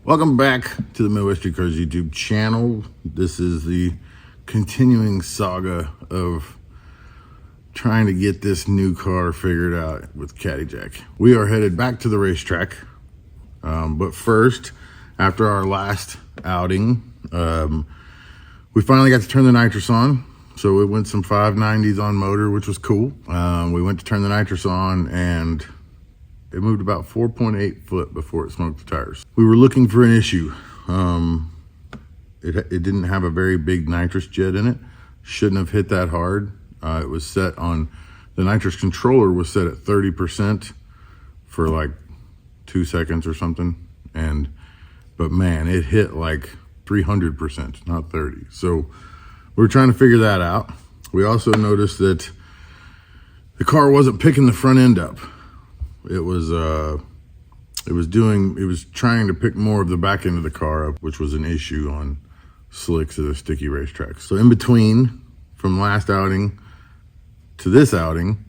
Welcome back to the Midwestern Cars YouTube channel. This is the continuing saga of trying to get this new car figured out with Caddy Jack. We are headed back to the racetrack, but first, after our last outing, we finally got to turn the nitrous on. So it went some 590s on motor, which was cool. We went to turn the nitrous on and it moved about 4.8 foot before it smoked the tires. We were looking for an issue. It didn't have a very big nitrous jet in it. Shouldn't have hit that hard. It was set on, the nitrous controller was set at 30% for like 2 seconds or something. But man, it hit like 300%, not 30. So we were trying to figure that out. We also noticed that the car wasn't picking the front end up. It was trying to pick more of the back end of the car up, which was an issue on slicks of the sticky racetracks. So in between, from last outing to this outing,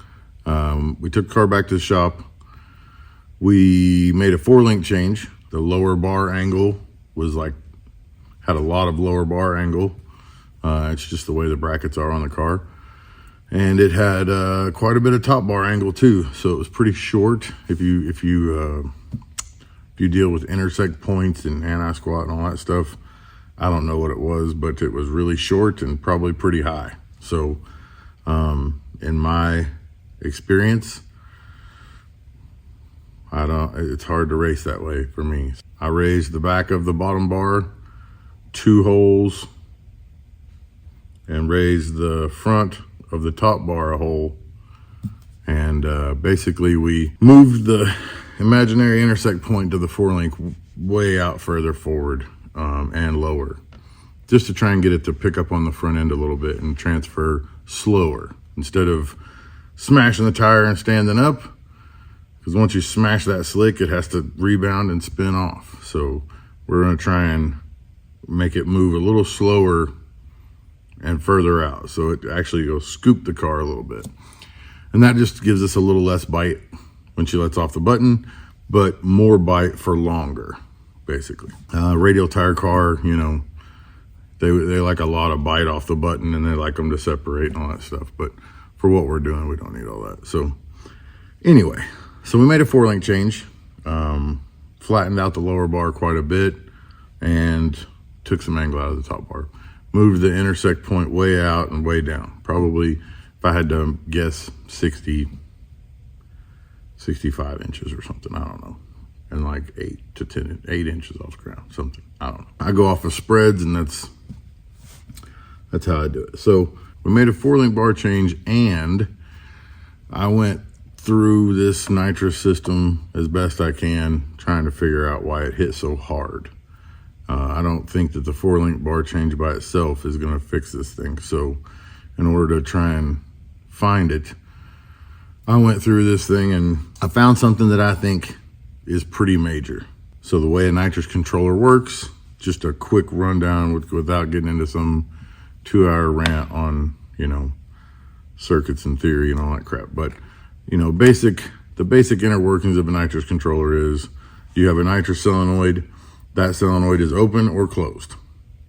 we took the car back to the shop. We made a 4-link change. The lower bar angle was had a lot of lower bar angle. It's just the way the brackets are on the car. And it had quite a bit of top bar angle too, so it was pretty short. If you deal with intersect points and anti-squat and all that stuff, I don't know what it was, but it was really short and probably pretty high. So in my experience, it's hard to race that way for me. I raised the back of the bottom bar 2 holes and raised the front of the top bar a hole, and basically we moved the imaginary intersect point to the 4-link way out further forward and lower, just to try and get it to pick up on the front end a little bit and transfer slower instead of smashing the tire and standing up, because once you smash that slick, it has to rebound and spin off. So we're going to try and make it move a little slower and further out, so it actually goes scoop the car a little bit, and that just gives us a little less bite when she lets off the button, but more bite for longer, basically. Radial tire car, you know, they like a lot of bite off the button, and they like them to separate and all that stuff, but for what we're doing, we don't need all that. So anyway, so we made a 4-link change, flattened out the lower bar quite a bit, and took some angle out of the top bar. Moved the intersect point way out and way down. Probably, if I had to guess, 65 inches or something, I don't know. And like 8 inches off the ground, something, I don't know. I go off of spreads, and that's how I do it. So we made a 4-link bar change, and I went through this nitrous system as best I can, trying to figure out why it hit so hard. I don't think that the 4-link bar change by itself is going to fix this thing. So in order to try and find it, I went through this thing and I found something that I think is pretty major. So the way a nitrous controller works, just a quick rundown without getting into some 2-hour rant on, you know, circuits and theory and all that crap. But, you know, the basic inner workings of a nitrous controller is you have a nitrous solenoid. That solenoid is open or closed.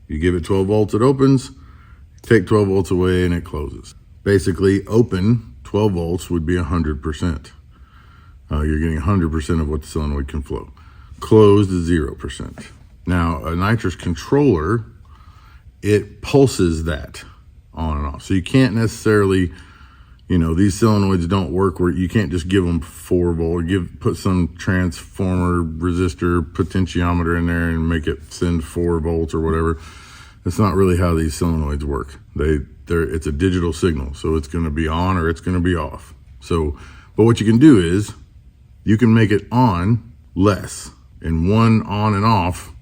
You give it 12 volts, it opens. Take 12 volts away and it closes. Basically, open 12 volts would be 100%. You're getting 100% of what the solenoid can flow. Closed is 0%. Now, a nitrous controller, it pulses that on and off. So you can't necessarily, you know, these solenoids don't work where you can't just give them 4 volt, put some transformer, resistor, potentiometer in there and make it send 4 volts or whatever. That's not really how these solenoids work. It's a digital signal, so it's going to be on or it's going to be off. So, but what you can do is you can make it on less, and one on and off.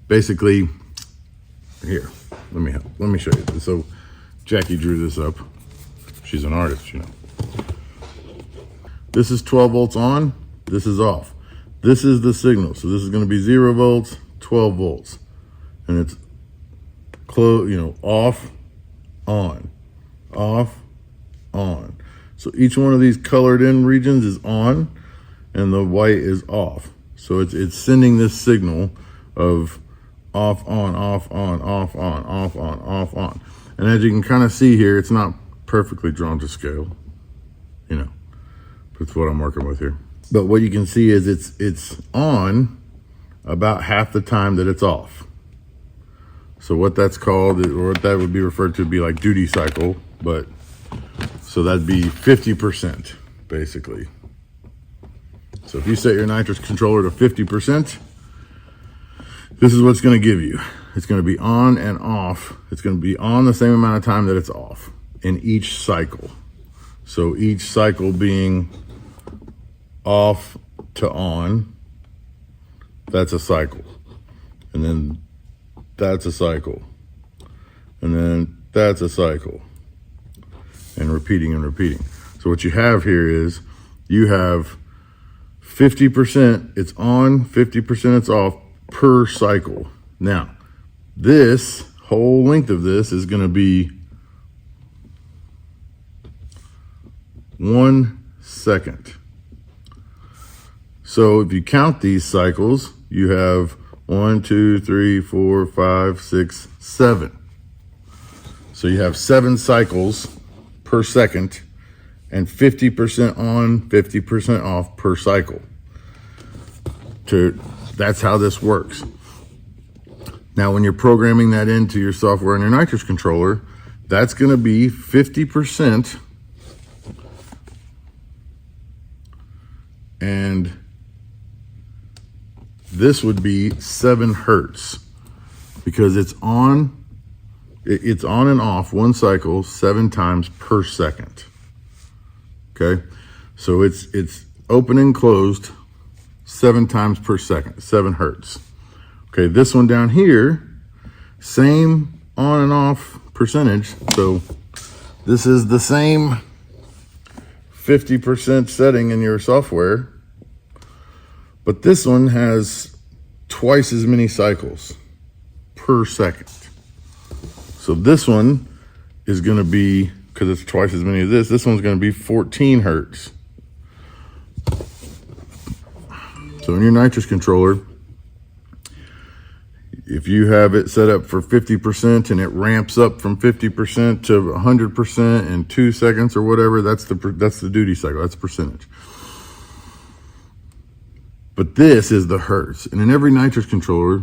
Basically, here, let me show you. So Jackie drew this up. She's an artist, you know. This is 12 volts on, this is off. This is the signal. So this is going to be 0 volts, 12 volts. And it's off, on, off, on. So each one of these colored in regions is on and the white is off. So it's sending this signal of off, on, off, on, off, on, off, on, off, on. And as you can kind of see here, it's not perfectly drawn to scale, you know, that's what I'm working with here. But what you can see is it's on about half the time that it's off. So what that's called, or what that would be referred to, be like duty cycle, but so that'd be 50% basically. So if you set your nitrous controller to 50%, this is what it's going to give you. It's going to be on and off. It's going to be on the same amount of time that it's off in each cycle. So each cycle being off to on, that's a cycle. And then that's a cycle. And then that's a cycle. And repeating and repeating. So what you have here is you have 50% it's on, 50% it's off per cycle. Now, this whole length of this is going to be 1 second. So if you count these cycles, you have 1, 2, 3, 4, 5, 6, 7. So you have 7 cycles per second and 50% on, 50% off per cycle. That's how this works. Now, when you're programming that into your software and your nitrous controller, that's going to be 50%, and this would be 7 hertz because it's on and off 1 cycle 7 times per second. Okay, so it's open and closed 7 times per second, 7 hertz. Okay, this one down here, same on and off percentage. So this is the same 50% setting in your software, but this one has twice as many cycles per second. So this one is going to be, because it's twice as many as this one's going to be 14 hertz. So in your nitrous controller, if you have it set up for 50% and it ramps up from 50% to 100% in 2 seconds or whatever, that's the duty cycle, that's percentage. But this is the hertz. And in every nitrous controller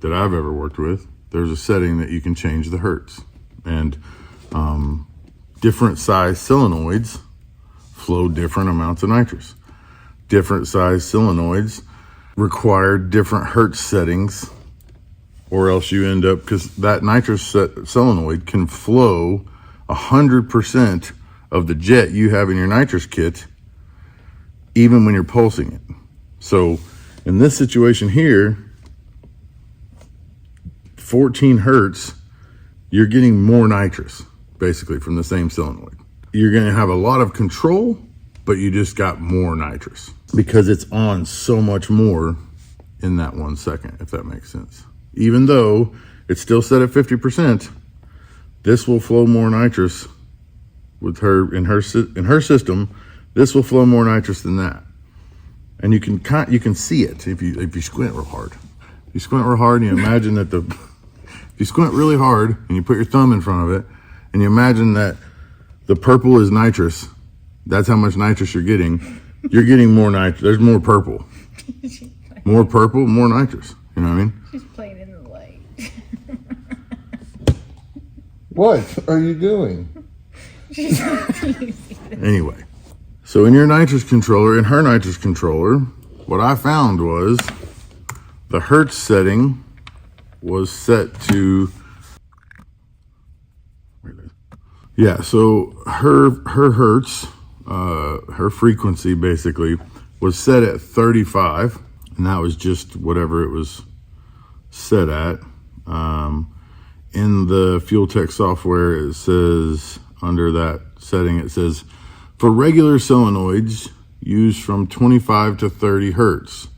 that I've ever worked with, there's a setting that you can change the hertz. And different size solenoids flow different amounts of nitrous. Different size solenoids require different hertz settings, or else you end up, because that nitrous solenoid can flow 100% of the jet you have in your nitrous kit, even when you're pulsing it. So in this situation here, 14 hertz, you're getting more nitrous basically from the same solenoid. You're going to have a lot of control, but you just got more nitrous because it's on so much more in that 1 second, if that makes sense. Even though it's still set at 50%, this will flow more nitrous with her in her system. This will flow more nitrous than that, and you can see it if you squint real hard. If you squint real hard and you imagine that if you squint really hard and you put your thumb in front of it and you imagine that the purple is nitrous, that's how much nitrous you're getting. You're getting more nitrous. There's more purple. More purple, more nitrous. You know what I mean? She's playing in the light. What are you doing? Anyway, so in your nitrous controller, in her nitrous controller, what I found was the hertz setting was set to, yeah, so her hertz, her frequency basically was set at 35, and that was just whatever it was set at. In the Fuel Tech software, it says under that setting, it says for regular solenoids, use from 25 to 30 hertz.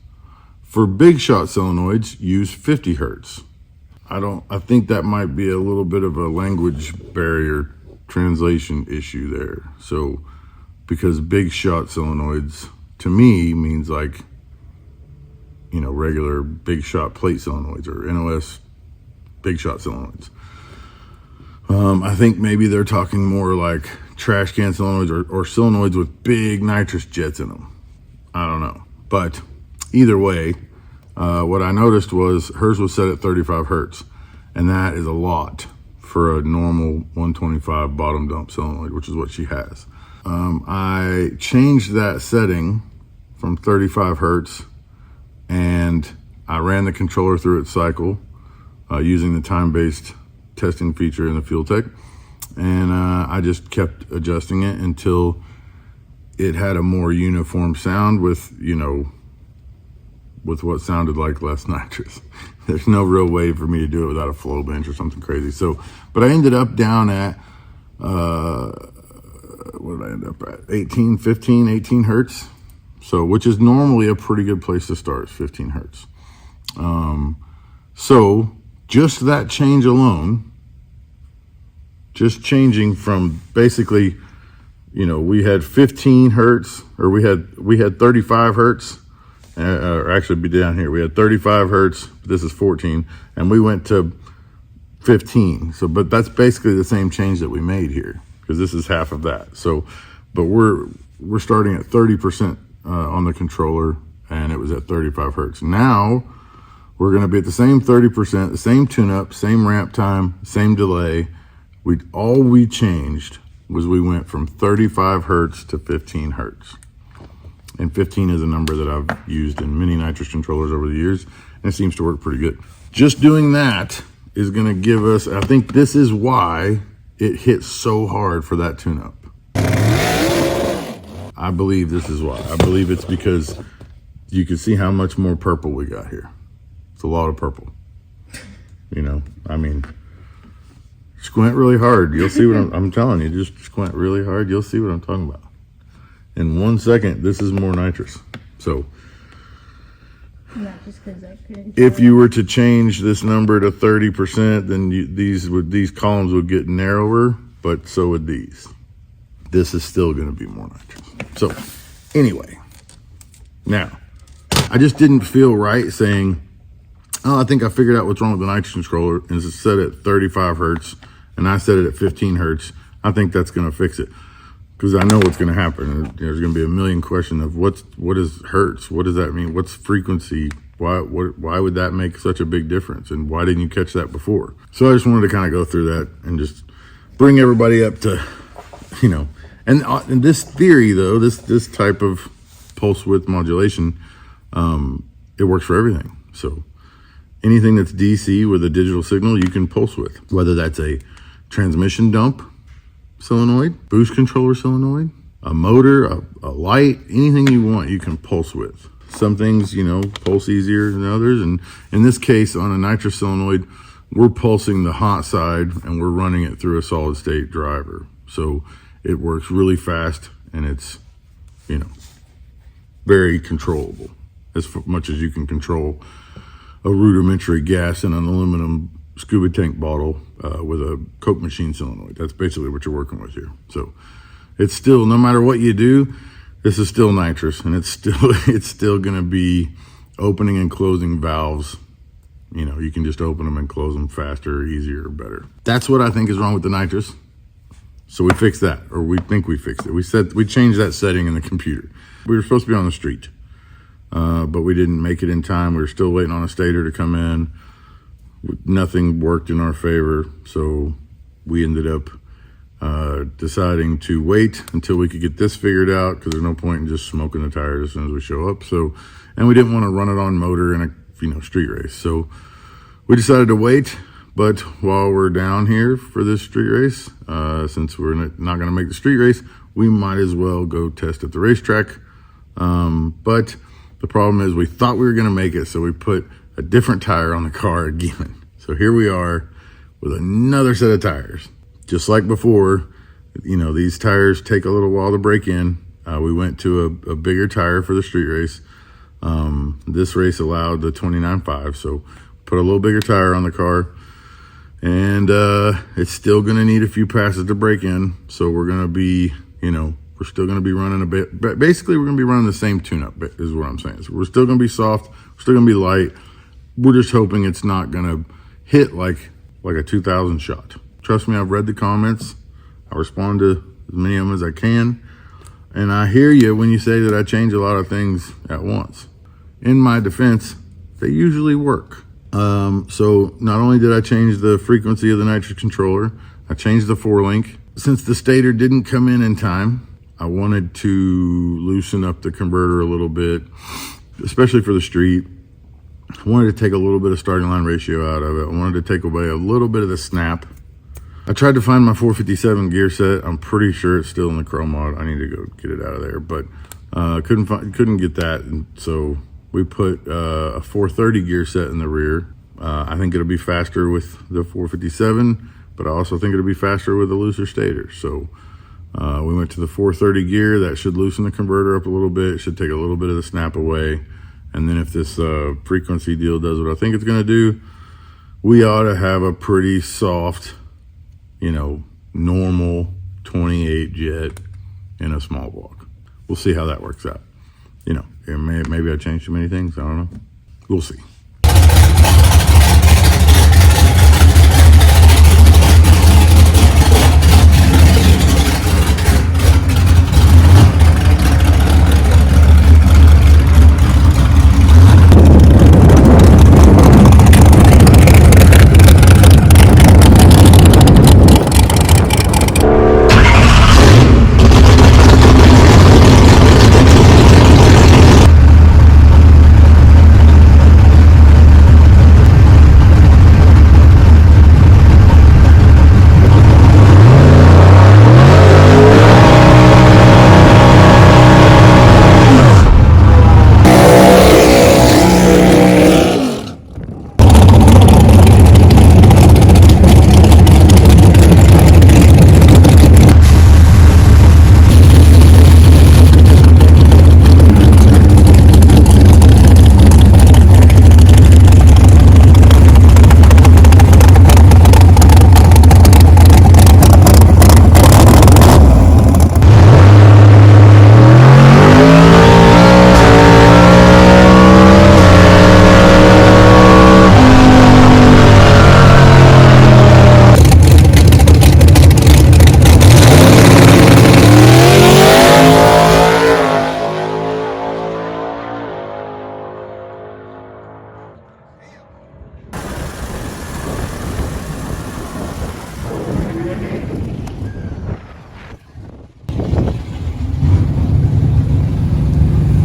For big shot solenoids, use 50 hertz. I think that might be a little bit of a language barrier translation issue there. So, because big shot solenoids to me means like you know, regular big shot plate solenoids or NOS big shot solenoids. I think maybe they're talking more like trash can solenoids or solenoids with big nitrous jets in them. I don't know. But either way, what I noticed was hers was set at 35 Hertz. And that is a lot for a normal 125 bottom dump solenoid, which is what she has. I changed that setting from 35 Hertz and I ran the controller through its cycle using the time-based testing feature in the Fuel Tech. And I just kept adjusting it until it had a more uniform sound with, you know, with what sounded like less nitrous. There's no real way for me to do it without a flow bench or something crazy. So, but I ended up down at, what did I end up at? 18 Hertz. So, which is normally a pretty good place to start, 15 Hertz. So just that change alone, just changing from basically, you know, we had 15 Hertz, or we had 35 Hertz, or actually be down here. We had 35 Hertz, this is 14, and we went to 15. So, but that's basically the same change that we made here, because this is half of that. So, but we're starting at 30% on the controller, and it was at 35 Hertz. Now we're going to be at the same 30%, the same tune-up, same ramp time, same delay. All we changed was we went from 35 Hertz to 15 Hertz. And 15 is a number that I've used in many nitrous controllers over the years, and it seems to work pretty good. Just doing that is going to give us, I think this is why it hits so hard for that tune-up. I believe this is why. I believe it's because you can see how much more purple we got here. It's a lot of purple. You know, I mean, squint really hard. You'll see what I'm telling you. Just squint really hard. You'll see what I'm talking about. In 1 second, this is more nitrous. So, not just because I couldn't. If you were to change this number to 30%, then these columns would get narrower, but so would these. This is still going to be more nitrous. So, anyway, now I just didn't feel right saying, oh, I think I figured out what's wrong with the nitrous controller, and it's set at 35 Hertz, and I set it at 15 Hertz. I think that's going to fix it, because I know what's going to happen. There's going to be a million questions of what is Hertz? What does that mean? What's frequency? Why would that make such a big difference? And why didn't you catch that before? So I just wanted to kind of go through that and just bring everybody up to, you know, and this theory though, this type of pulse width modulation, it works for everything. So anything that's DC with a digital signal, you can pulse with, whether that's a transmission dump solenoid, boost controller solenoid, a motor, a light, anything you want, you can pulse with. Some things, you know, pulse easier than others. And in this case, on a nitrous solenoid, we're pulsing the hot side and we're running it through a solid state driver. So it works really fast and it's, you know, very controllable, as much as you can control a rudimentary gas in an aluminum scuba tank bottle with a Coke machine solenoid. That's basically what you're working with here. So it's still, no matter what you do, this is still nitrous, and it's still going to be opening and closing valves. You know, you can just open them and close them faster, easier, better. That's what I think is wrong with the nitrous. So we fixed that, or we think we fixed it. We changed that setting in the computer. We were supposed to be on the street, but we didn't make it in time. We were still waiting on a stator to come in. Nothing worked in our favor, so we ended up deciding to wait until we could get this figured out, because there's no point in just smoking the tires as soon as we show up. So, and we didn't want to run it on motor in a street race. So we decided to wait. But while we're down here for this street race, since we're not going to make the street race, we might as well go test at the racetrack. But the problem is we thought we were going to make it, so we put a different tire on the car again. So here we are with another set of tires. Just like before, you know, these tires take a little while to break in. We went to a bigger tire for the street race. This race allowed the 29.5, so put a little bigger tire on the car. And it's still going to need a few passes to break in. So we're going to be, you know, We're still going to be running a bit, but basically we're going to be running the same tune-up is what I'm saying. So we're still going to be soft. We're still going to be light. We're just hoping it's not going to hit like a 2000 shot. Trust me, I've read the comments. I respond to as many of them as I can. And I hear you when you say that I change a lot of things at once. In my defense, they usually work. So not only did I change the frequency of the nitrous controller, I changed the 4-link. Since the stator didn't come in time, I wanted to loosen up the converter a little bit, especially for the street. I wanted to take a little bit of starting line ratio out of it. I wanted to take away a little bit of the snap. I tried to find my 457 gear set. I'm pretty sure it's still in the Chrome mod. I need to go get it out of there, but couldn't get that. And so we put a 430 gear set in the rear. I think it'll be faster with the 457, but I also think it'll be faster with a looser stator. So we went to the 430 gear. That should loosen the converter up a little bit. It should take a little bit of the snap away. And then if this frequency deal does what I think it's going to do, we ought to have a pretty soft, normal 28 jet in a small block. We'll see how that works out. Maybe I changed too many things. I don't know. We'll see.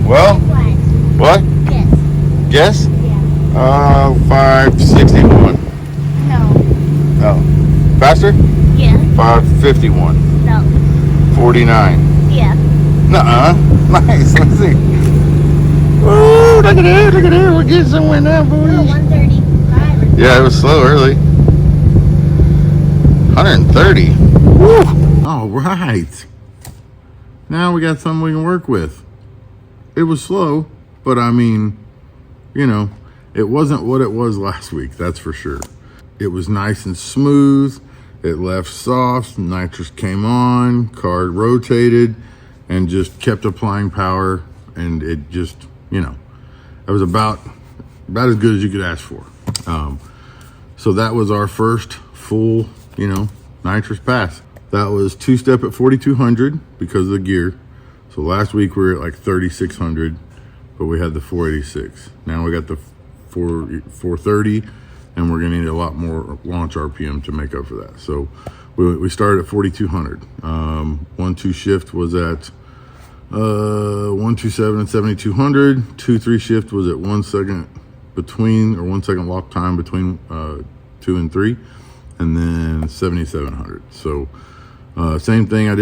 Well, what? Guess? Yeah. 561. No. No. Faster? Yeah. 551. No. 49. Yeah. Nuh-uh. Nice. Let's see. Ooh, look at that. Look at that. We're getting somewhere now, boys. No, 135. Yeah, it was slow early. 130. Woo. All right. Now we got something we can work with. It was slow, but I mean, it wasn't what it was last week, that's for sure. It was nice and smooth. It left soft. Nitrous came on, card rotated, and just kept applying power. And it just, it was about as good as you could ask for. So that was our first full, nitrous pass. That was 2-step at 4,200 because of the gear. So last week we were at like 3,600, but we had the 486. Now we got the 430, and we're gonna need a lot more launch RPM to make up for that. So we started at 4,200. 1-2 shift was at 127 and 7,200. 2-3 shift was at 1 second between, or 1 second lock time between 2 and 3, and then 7,700. So same thing. We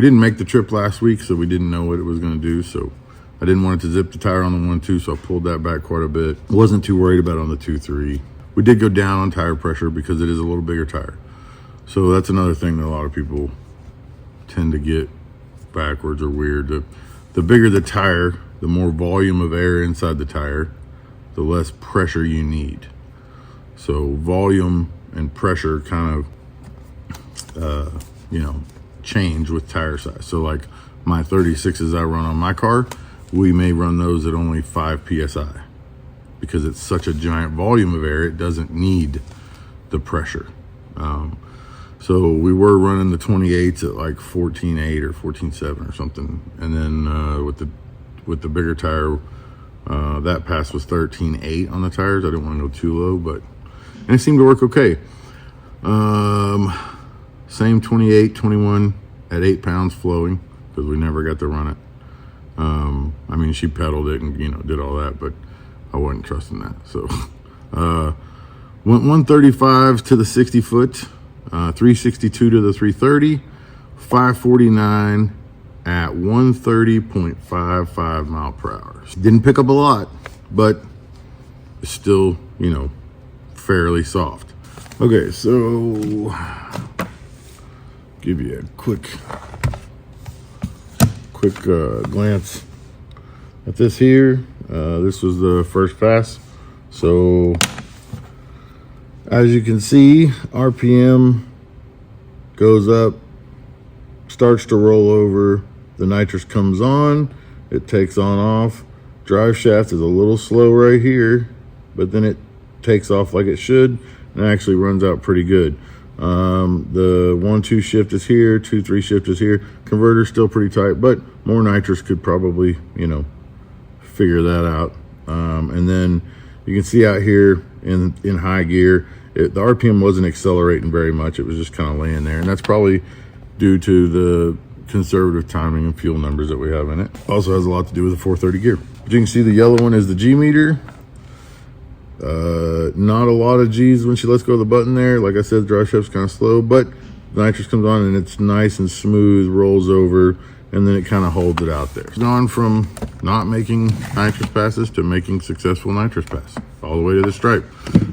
didn't make the trip last week, so we didn't know what it was going to do. So I didn't want it to zip the tire on the 1-2, so I pulled that back quite a bit. Wasn't too worried about it on the 2-3. We did go down on tire pressure because it is a little bigger tire. So that's another thing that a lot of people tend to get backwards or weird. The bigger the tire, the more volume of air inside the tire, the less pressure you need. So volume and pressure kind of, change with tire size. So like my 36s I run on my car, we may run those at only 5 PSI because it's such a giant volume of air, it doesn't need the pressure. So we were running the 28s at like 14.8 or 14.7 or something. And then with the bigger tire, that pass was 13.8 on the tires. I didn't want to go too low, but and it seemed to work okay. Same 28, 21 at 8 pounds flowing because we never got to run it. I mean, she pedaled it and, you know, did all that, but I wasn't trusting that. So, went 135 to the 60 foot, 362 to the 330, 549 at 130.55 mile per hour. Didn't pick up a lot, but it's still, you know, fairly soft. Okay, so give you a quick glance at this here. This was the first pass. So as you can see, RPM goes up, starts to roll over, the nitrous comes on, it takes on off. Drive shaft is a little slow right here, but then it takes off like it should and actually runs out pretty good. The 1-2 shift is here, 2-3 shift is here. Converter's still pretty tight, but more nitrous could probably, you know, figure that out. And then you can see out here in high gear, the RPM wasn't accelerating very much. It was just kind of laying there, and that's probably due to the conservative timing and fuel numbers that we have in it. Also has a lot to do with the 430 gear. But you can see the yellow one is the G meter. Not a lot of G's when she lets go of the button there. Like I said, the drive shaft's kind of slow, but the nitrous comes on and it's nice and smooth, rolls over, and then it kind of holds it out there. It's gone from not making nitrous passes to making successful nitrous pass all the way to the stripe.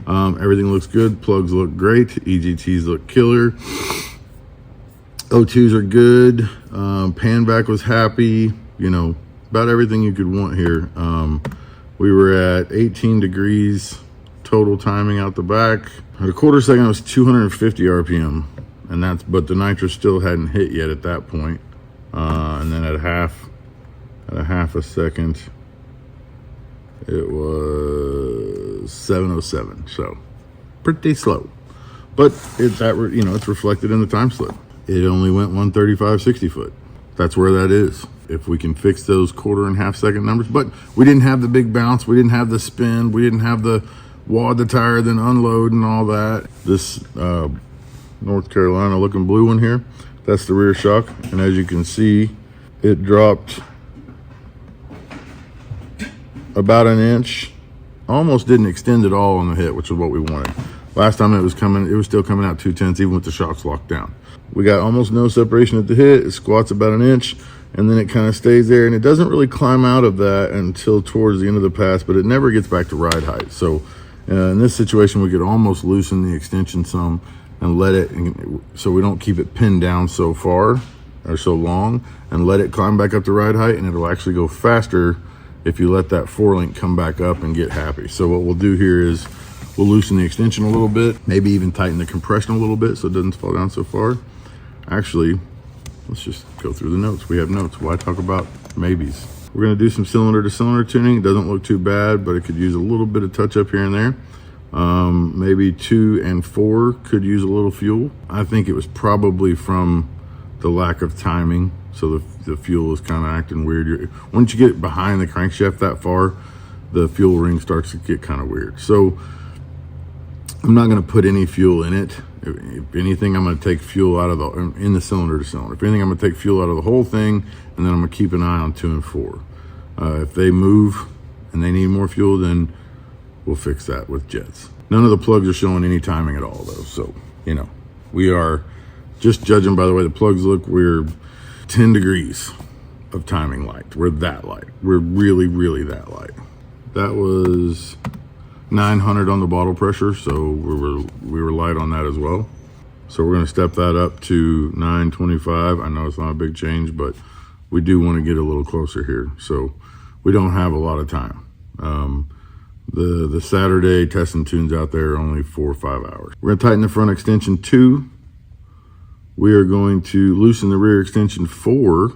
Everything looks good. Plugs look great. EGTs look killer. O2s are good. Pan back was happy. You know, about everything you could want here. We were at 18 degrees total timing out the back. At a quarter second, it was 250 RPM, and but the nitrous still hadn't hit yet at that point. And then at a half a second, it was 707. So pretty slow, but it's reflected in the time slip. It only went 135 60 foot. That's where that is. If we can fix those quarter and half second numbers, but we didn't have the big bounce, we didn't have the spin, we didn't have the wad the tire, then unload and all that. This North Carolina looking blue one here, that's the rear shock, and as you can see, it dropped about an inch. Almost didn't extend at all on the hit, which is what we wanted. Last time it was still coming out 2/10 even with the shocks locked down. We got almost no separation at the hit. It squats about an inch, and then it kind of stays there, and it doesn't really climb out of that until towards the end of the pass, but it never gets back to ride height. So in this situation, we could almost loosen the extension some and let it, so we don't keep it pinned down so far or so long, and let it climb back up to ride height, and it'll actually go faster if you let that 4-link come back up and get happy. So what we'll do here is we'll loosen the extension a little bit, maybe even tighten the compression a little bit so it doesn't fall down so far. Actually, let's just go through the notes. We have notes. Why talk about maybes? We're going to do some cylinder to cylinder tuning. It doesn't look too bad, but it could use a little bit of touch up here and there. Maybe 2 and 4 could use a little fuel. I think it was probably from the lack of timing. So the fuel is kind of acting weird. Once you get behind the crankshaft that far, the fuel ring starts to get kind of weird. So I'm not going to put any fuel in it. If anything, I'm going to take fuel out of in the cylinder to cylinder. If anything, I'm going to take fuel out of the whole thing, and then I'm going to keep an eye on 2 and 4. If they move and they need more fuel, then we'll fix that with jets. None of the plugs are showing any timing at all, though. So, you know, we are just judging by the way the plugs look. We're 10 degrees of timing light. We're that light. We're really, really that light. That was 900 on the bottle pressure, so we were light on that as well. So we're going to step that up to 925. I know it's not a big change, but we do want to get a little closer here. So we don't have a lot of time. The Saturday testing tunes out there are only 4 or 5 hours. We're going to tighten the front extension 2. We are going to loosen the rear extension 4.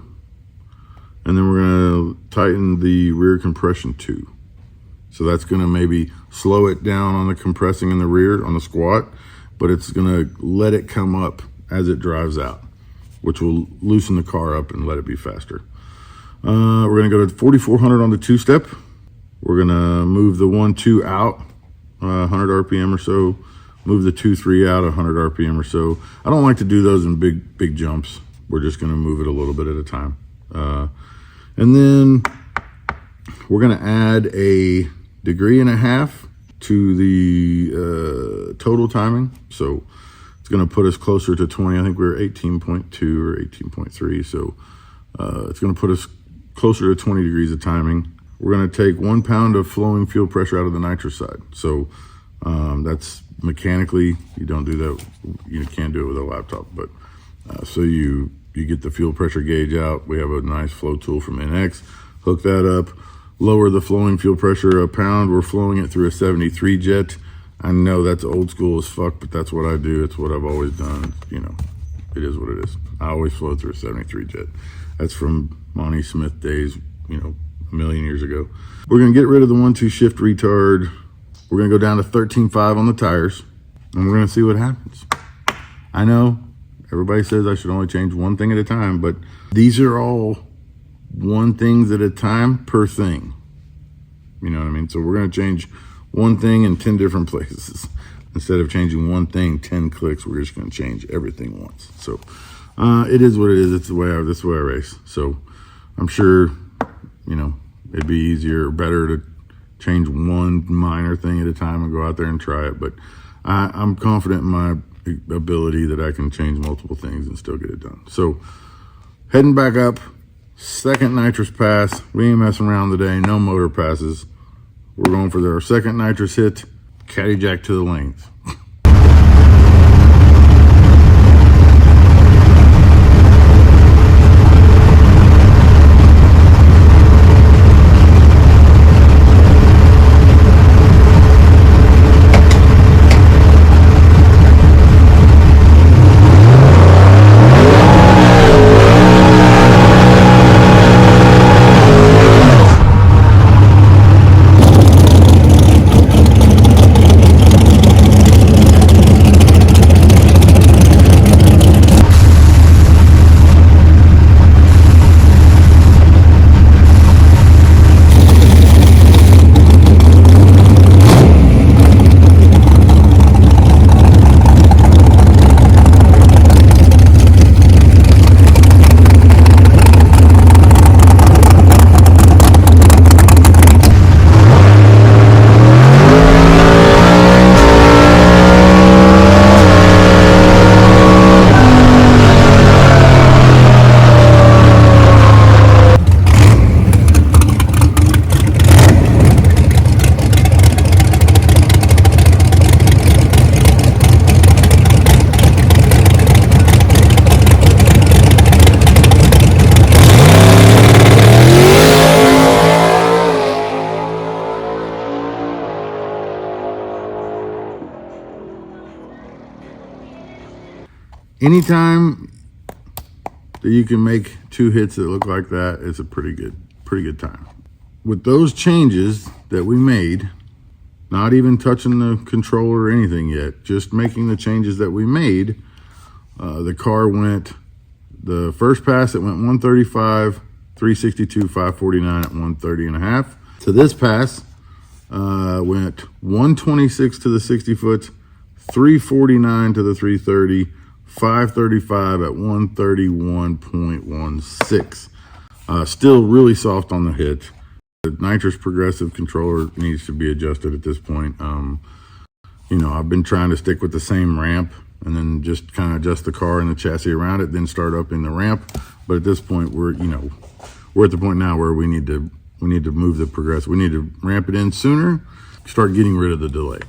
And then we're gonna tighten the rear compression too. So that's gonna maybe slow it down on the compressing in the rear on the squat, but it's gonna let it come up as it drives out, which will loosen the car up and let it be faster. We're gonna go to 4,400 on the two-step. We're gonna move the 1-2 out, 100 RPM or so. Move the 2-3 out, 100 RPM or so. I don't like to do those in big jumps. We're just gonna move it a little bit at a time. And then we're gonna add a 1.5 degrees to the total timing. So it's gonna put us closer to 20. I think we're 18.2 or 18.3. So it's gonna put us closer to 20 degrees of timing. We're gonna take 1 pound of flowing fuel pressure out of the nitrous side. So that's mechanically, you don't do that, you can't do it with a laptop, but so you get the fuel pressure gauge out. We have a nice flow tool from NX, hook that up, lower the flowing fuel pressure 1 pound. We're flowing it through a 73 jet. I know that's old school as fuck, but that's what I do. It's what I've always done. You know, it is what it is. I always flow through a 73 jet. That's from Monty Smith days, you know, a million years ago. We're gonna get rid of the 1-2 shift retard. We're gonna go down to 13.5 on the tires, and we're gonna see what happens. I know everybody says I should only change one thing at a time, but these are all one things at a time per thing. You know what I mean? So we're gonna change one thing in 10 different places. Instead of changing one thing 10 clicks, we're just gonna change everything once. So it is what it is. It's the way this is the way I race. So I'm sure, you know, it'd be easier or better to change one minor thing at a time and go out there and try it. But I'm confident in my ability that I can change multiple things and still get it done. So heading back up, second nitrous pass. We ain't messing around today. No motor passes. We're going for our second nitrous hit. Caddy Jack to the lanes. Anytime that you can make 2 hits that look like that, it's a pretty good time. With those changes that we made, not even touching the controller or anything yet, just making the changes that we made, the car went, the first pass it went 135, 362, 549 at 130.5. To this pass, went 126 to the 60 foot, 349 to the 330, 535 at 131.16. Still really soft on the hit. The nitrous progressive controller needs to be adjusted at this point. You know, I've been trying to stick with the same ramp and then just kind of adjust the car and the chassis around it, then start up in the ramp. But at this point, we're at the point now where we need to move the progressive. We need to ramp it in sooner, start getting rid of the delay.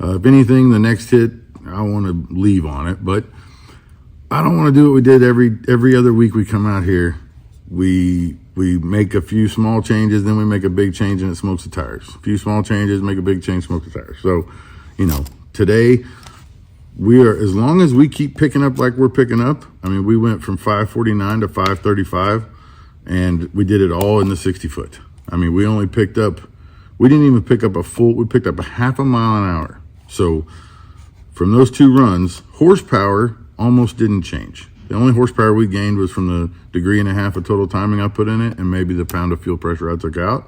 If anything, the next hit, I want to leave on it, but I don't want to do what we did every other week we come out here. We make a few small changes, then we make a big change and it smokes the tires. A few small changes, make a big change, smoke the tires. So, you know, today we are, as long as we keep picking up like we're picking up, I mean, we went from 549 to 535. and we did it all in the 60 foot. I mean, we didn't even pick up we picked up a half a mile an hour. So from those 2 runs, horsepower almost didn't change. The only horsepower we gained was from the 1.5 degrees of total timing I put in it, and maybe the pound of fuel pressure I took out.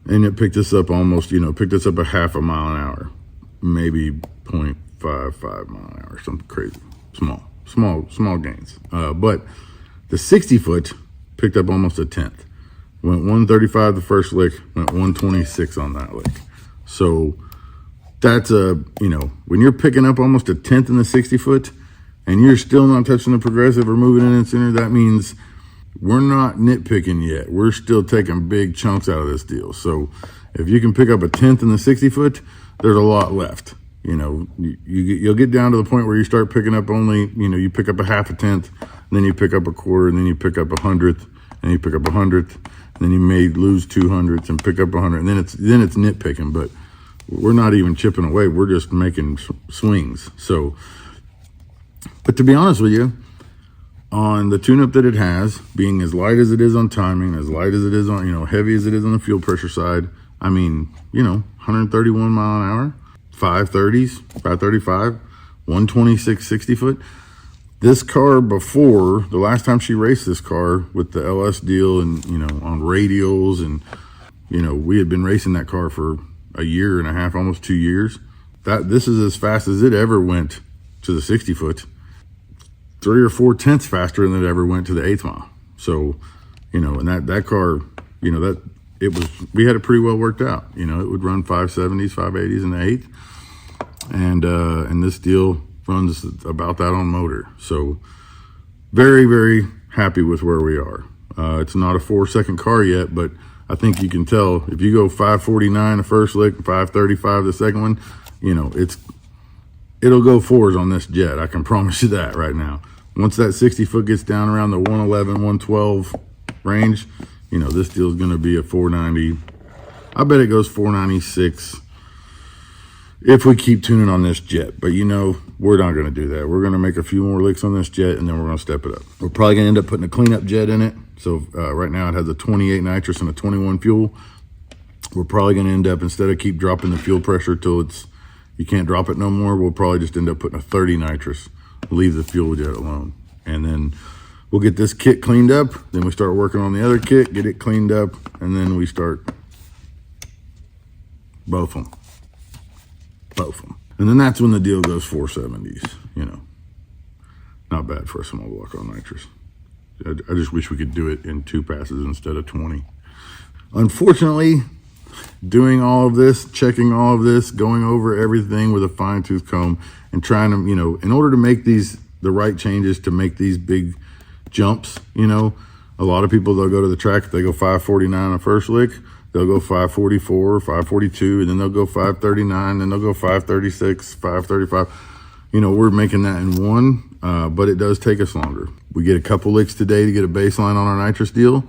And it picked us up almost, picked us up a half a mile an hour, maybe 0.55 mile an hour, something crazy. Small gains. But the 60 foot picked up almost a tenth. Went 135 the first lick, went 126 on that lick. So that's when you're picking up almost a tenth in the 60 foot and you're still not touching the progressive or moving in sooner, that means we're not nitpicking yet. We're still taking big chunks out of this deal. So if you can pick up a tenth in the 60 foot, there's a lot left. You'll get down to the point where you start picking up only, you pick up a half a tenth, and then you pick up a quarter, and then you pick up 100th, and you pick up 100th, and then you may lose 200ths and pick up 100, and then it's nitpicking. But we're not even chipping away. We're just making swings. So, but to be honest with you, on the tune-up that it has, being as light as it is on timing, as light as it is on, heavy as it is on the fuel pressure side, I mean, 131 mile an hour, 530s, 535, 126 60 foot. This car before, the last time she raced this car with the LS deal and, on radials and, we had been racing that car for a year and a half, almost 2 years. This is as fast as it ever went to the 60 foot. 3 or 4 tenths faster than it ever went to the 8th mile. So, and that car, we had it pretty well worked out. It would run 570s, 580s in the 8th. And this deal runs about that on motor. So very, very happy with where we are. It's not a 4-second car yet, but I think you can tell if you go 549 the first lick, 535 the second one, it'll go 4s on this jet. I can promise you that right now. Once that 60 foot gets down around the 111, 112 range, this deal is going to be a 490. I bet it goes 496 if we keep tuning on this jet. But we're not going to do that. We're going to make a few more licks on this jet, and then we're going to step it up. We're probably going to end up putting a cleanup jet in it. So right now it has a 28 nitrous and a 21 fuel. We're probably going to end up, instead of keep dropping the fuel pressure till you can't drop it no more, we'll probably just end up putting a 30 nitrous, leave the fuel jet alone. And then we'll get this kit cleaned up. Then we start working on the other kit, get it cleaned up, and then we start both of them. And then that's when the deal goes 470s, Not bad for a small block on nitrous. I just wish we could do it in 2 passes instead of 20. Unfortunately, doing all of this, checking all of this, going over everything with a fine-tooth comb and trying to, in order to make the right changes, to make these big jumps, a lot of people, they'll go to the track, if they go 549 on the first lick, they'll go 544, 542, and then they'll go 539, then they'll go 536, 535. We're making that in one, but it does take us longer. We get a couple licks today to get a baseline on our nitrous deal.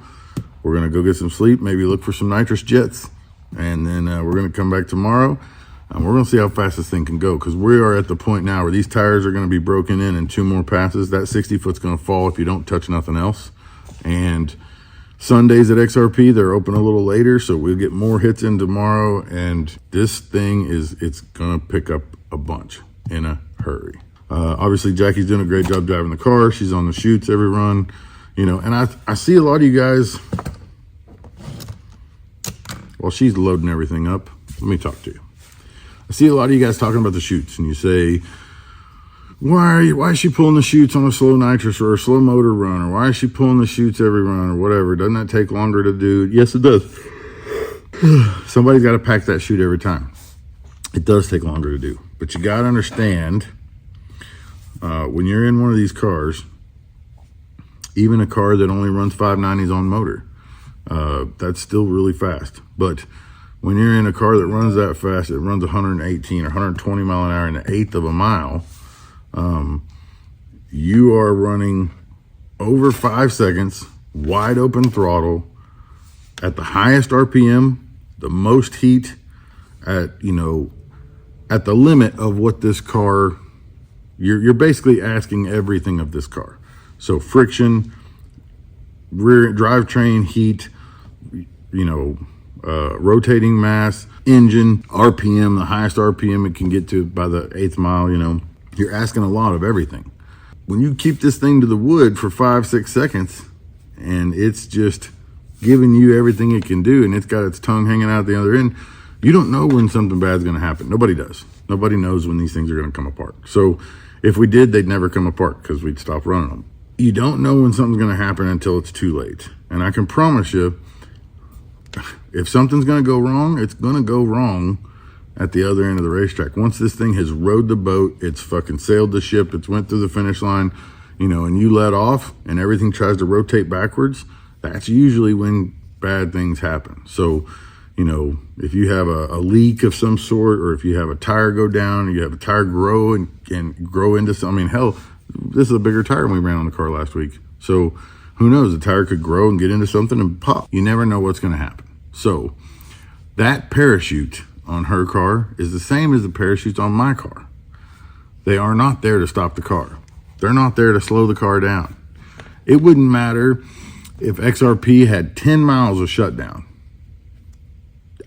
We're going to go get some sleep, maybe look for some nitrous jets, and then we're going to come back tomorrow, and we're going to see how fast this thing can go, because we are at the point now where these tires are going to be broken in 2 more passes. That 60 foot's going to fall if you don't touch nothing else. And Sundays at XRP, they're open a little later, so we'll get more hits in tomorrow, and this thing it's going to pick up a bunch in a hurry. Obviously, Jackie's doing a great job driving the car. She's on the chutes every run, and I see a lot of you guys, while she's loading everything up, let me talk to you. I see a lot of you guys talking about the chutes, and you say, why is she pulling the chutes on a slow nitrous or a slow motor run, or why is she pulling the chutes every run, or whatever? Doesn't that take longer to do? Yes, it does. Somebody's got to pack that chute every time. It does take longer to do, but you got to understand, when you're in one of these cars, even a car that only runs 590s on motor, that's still really fast. But when you're in a car that runs that fast, it runs 118 or 120 mile an hour in an 1/8 of a mile, you are running over 5 seconds, wide open throttle, at the highest RPM, the most heat, at the limit of what this car, you're basically asking everything of this car. So friction, rear drivetrain, heat, rotating mass, engine, RPM, the highest RPM it can get to by the 8th mile. You're asking a lot of everything. When you keep this thing to the wood for 5-6 seconds and it's just giving you everything it can do, and it's got its tongue hanging out the other end, you don't know when something bad's going to happen. Nobody does. Nobody knows when these things are going to come apart. So if we did, they'd never come apart because we'd stop running them. You don't know when something's going to happen until it's too late. And I can promise you, if something's going to go wrong, it's going to go wrong at the other end of the racetrack. Once this thing has rowed the boat, it's fucking sailed the ship, it's went through the finish line, and you let off and everything tries to rotate backwards, that's usually when bad things happen. So, if you have a leak of some sort, or if you have a tire go down, or you have a tire grow and grow into something, hell, this is a bigger tire than we ran on the car last week. So who knows, the tire could grow and get into something and pop. You never know what's going to happen. So that parachute on her car is the same as the parachutes on my car. They are not there to stop the car. They're not there to slow the car down. It wouldn't matter if XRP had 10 miles of shutdown.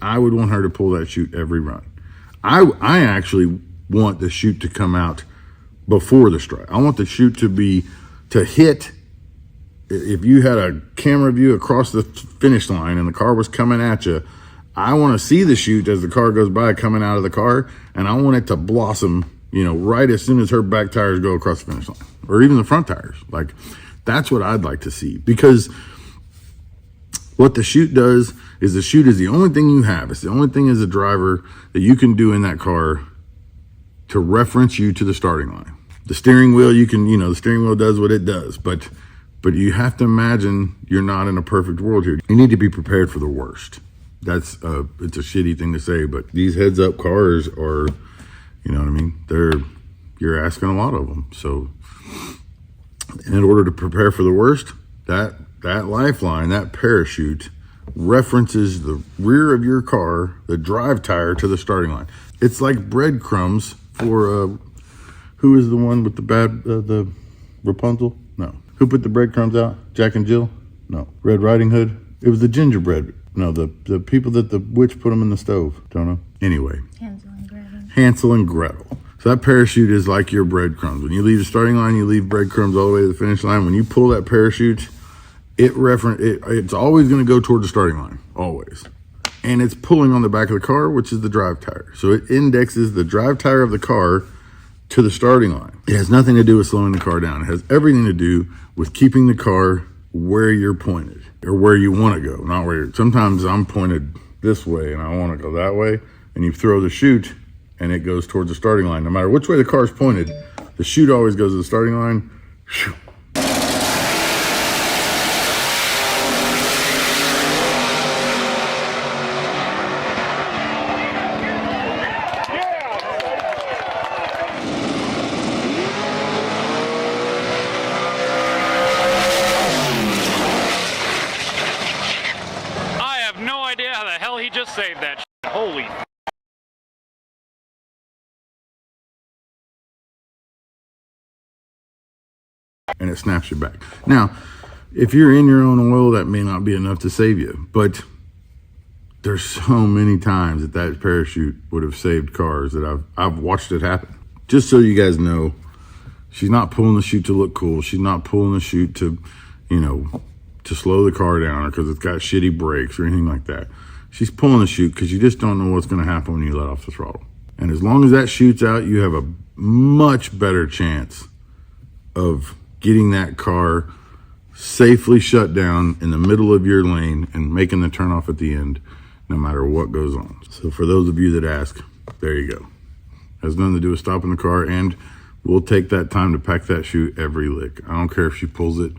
I would want her to pull that chute every run. I actually want the chute to come out before the strike. I want the chute to hit. If you had a camera view across the finish line and the car was coming at you, I want to see the chute as the car goes by coming out of the car, and I want it to blossom, right as soon as her back tires go across the finish line, or even the front tires. Like, that's what I'd like to see, because what the chute does is the chute is the only thing you have. It's the only thing as a driver that you can do in that car to reference you to the starting line. The steering wheel, the steering wheel does what it does, but you have to imagine you're not in a perfect world here. You need to be prepared for the worst. It's a shitty thing to say, but these heads up cars are, you know what I mean? You're asking a lot of them. So in order to prepare for the worst, that lifeline, that parachute references the rear of your car, the drive tire, to the starting line. It's like breadcrumbs for, who is the one with the bad, the Rapunzel? No. Who put the breadcrumbs out? Jack and Jill? No. Red Riding Hood? It was the gingerbread. No, the people that the witch put them in the stove. Don't know. Anyway. Hansel and Gretel. Hansel and Gretel. So that parachute is like your breadcrumbs. When you leave the starting line, you leave breadcrumbs all the way to the finish line. When you pull that parachute, it's always going to go toward the starting line. Always. And it's pulling on the back of the car, which is the drive tire. So it indexes the drive tire of the car to the starting line. It has nothing to do with slowing the car down. It has everything to do with keeping the car where you're pointed, or where you want to go, not where sometimes I'm pointed this way and I want to go that way, and you throw the chute and it goes towards the starting line. No matter which way the car's pointed, the chute always goes to the starting line. Just saved that shit. Holy and it snaps you back. Now, if you're in your own oil, that may not be enough to save you, but there's so many times that parachute would have saved cars that I've watched it happen. Just so you guys know, she's not pulling the chute to look cool. She's not pulling the chute to slow the car down, or because it's got shitty brakes or anything like that. She's pulling the chute because you just don't know what's going to happen when you let off the throttle. And as long as that chute's out, you have a much better chance of getting that car safely shut down in the middle of your lane and making the turnoff at the end, no matter what goes on. So for those of you that ask, there you go. Has nothing to do with stopping the car, and we'll take that time to pack that chute every lick. I don't care if she pulls it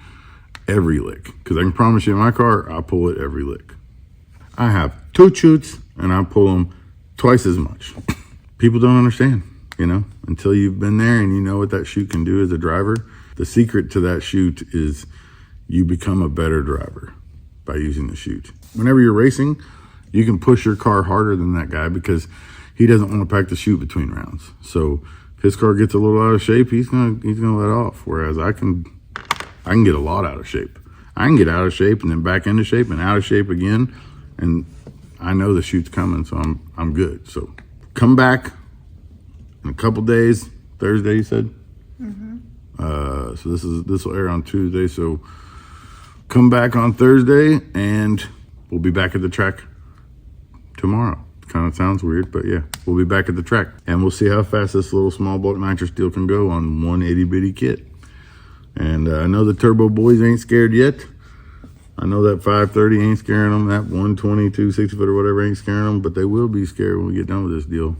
every lick, because I can promise you in my car, I pull it every lick. I have 2 chutes and I pull them twice as much. People don't understand, until you've been there and you know what that chute can do as a driver. The secret to that chute is you become a better driver by using the chute. Whenever you're racing, you can push your car harder than that guy because he doesn't want to pack the chute between rounds. So if his car gets a little out of shape, he's gonna let off. Whereas I can get a lot out of shape. I can get out of shape and then back into shape and out of shape again. And I know the shoot's coming, so I'm good. So come back in a couple days. Thursday, you said? So this will air on Tuesday. So come back on Thursday and we'll be back at the track tomorrow. Kind of sounds weird, but yeah, we'll be back at the track and we'll see how fast this little small bulk nitrous steel can go on one itty bitty kit. And I know the turbo boys ain't scared yet. I know that 530 ain't scaring them. That 122, 60 foot or whatever ain't scaring them, but they will be scared when we get done with this deal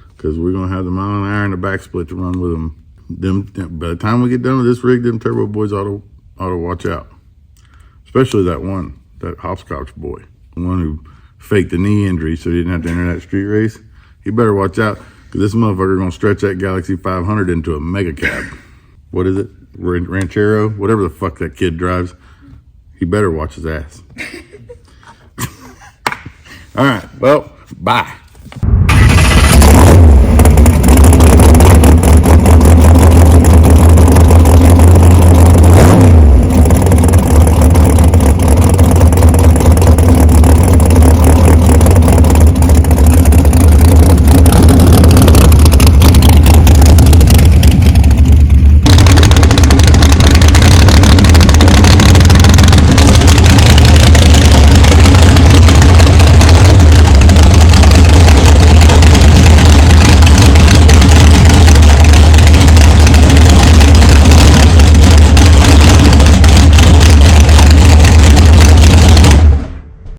because we're going to have the mile an hour and the back split to run with them. By the time we get done with this rig, them turbo boys ought to watch out. Especially that one, that hopscotch boy, the one who faked the knee injury so he didn't have to enter that street race. He better watch out because this motherfucker going to stretch that Galaxy 500 into a mega cab. What is it? Ranchero? Whatever the fuck that kid drives. He better watch his ass. All right. Well, bye.